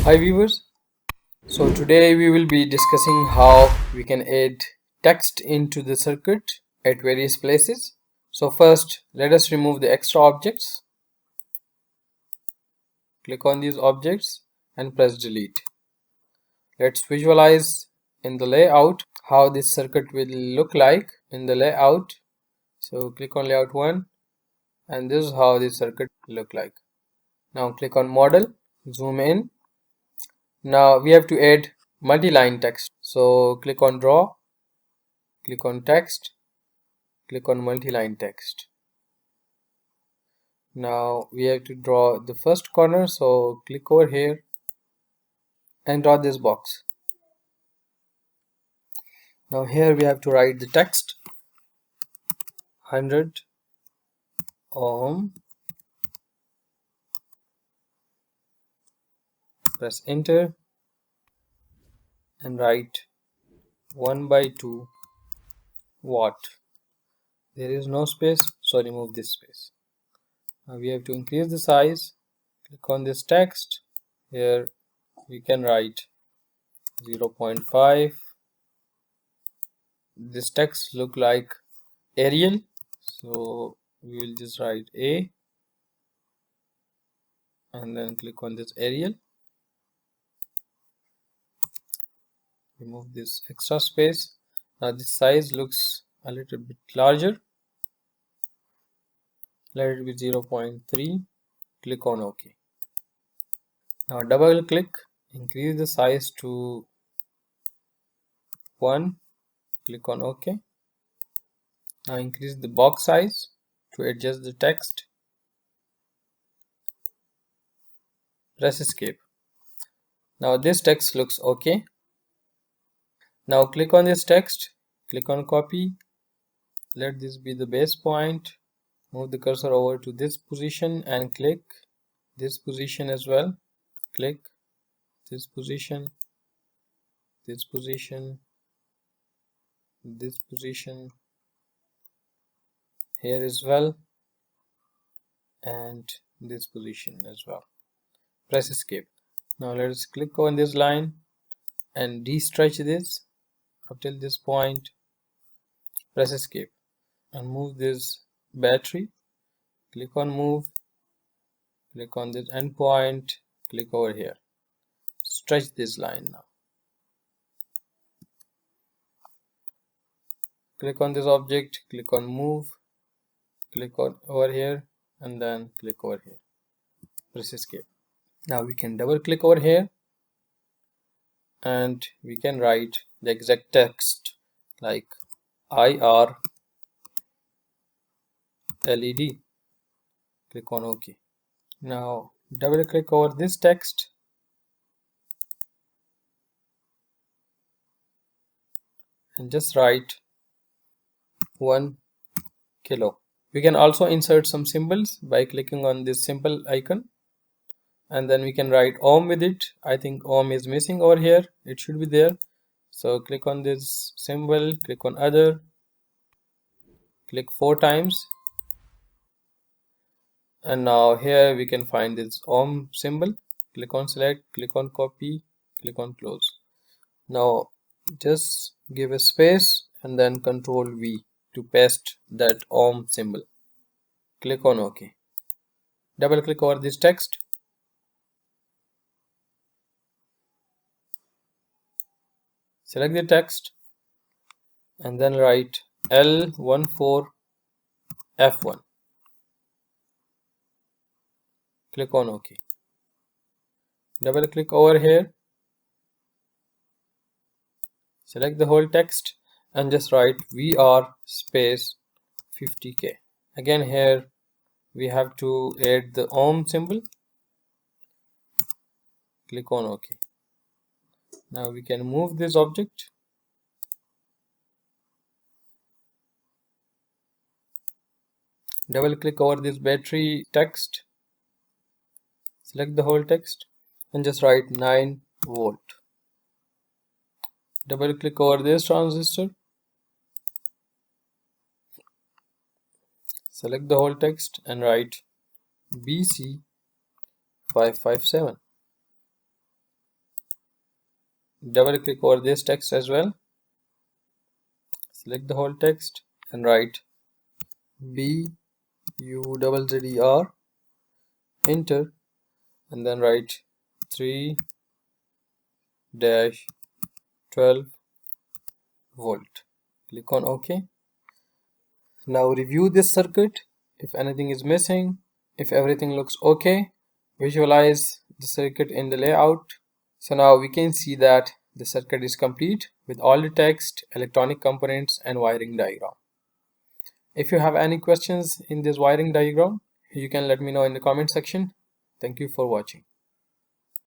Hi viewers, so today we will be discussing how we can add text into the circuit at various places. So first let us remove the extra objects. Click on these objects and press delete. Let's visualize in the layout how this circuit will look like in the layout. So click on layout 1 and this is how this circuit will look like. Now click on model, zoom in. Now we have to add multi-line text. So click on draw, click on text, click on multi-line text. Now we have to draw the first corner, so click over here and draw this box. Now here we have to write the text 100 ohm, press enter and write 1/2 watt. There is no space, so remove this space. Now we have to increase the size. Click on this text. Here we can write 0.5. This text look like Arial, so we will just write A and then click on this Arial. Remove this extra space. Now this size looks a little bit larger. Let it be 0.3. Click on OK. Now double click, increase the size to 1. Click on OK. Now increase the box size to adjust the text. Press escape. Now this text looks OK. Now click on this text, click on copy. Let this be the base point. Move the cursor over to this position and click this position as well. Click this position, this position, this position, here as well, and this position as well. Press escape. Now let us click on this line and de-stretch this up till this point. Press escape and move this battery. Click on move, click on this endpoint, click over here. Stretch this line now. Click on this object, click on move, click on over here and then click over here. Press escape. Now we can double click over here and we can write the exact text like IR LED. Click on OK. Now double click over this text and just write 1 kilo. We can also insert some symbols by clicking on this symbol icon and then we can write ohm with it. I think ohm is missing over here, it should be there. So click on this symbol, click on other, click 4 times and now here we can find this ohm symbol. Click on select, click on copy, click on close. Now just give a space and then Control V to paste that ohm symbol. Click on OK. Double click over this text. Select the text and then write L14F1. Click on OK. Double click over here. Select the whole text and just write VR space 50K. Again here we have to add the ohm symbol. Click on OK. Now we can move this object. Double click over this battery text. Select the whole text and just write 9 volt. Double click over this transistor. Select the whole text and write BC557. double click over this text as well, select the whole text and write BUZZER, enter, and then write 3-12 volt. Click on OK. Now review this circuit. If anything is missing, if everything looks okay, visualize the circuit in the layout. So now we can see that the circuit is complete with all the text, electronic components and wiring diagram. If you have any questions in this wiring diagram, you can let me know in the comment section. Thank you for watching.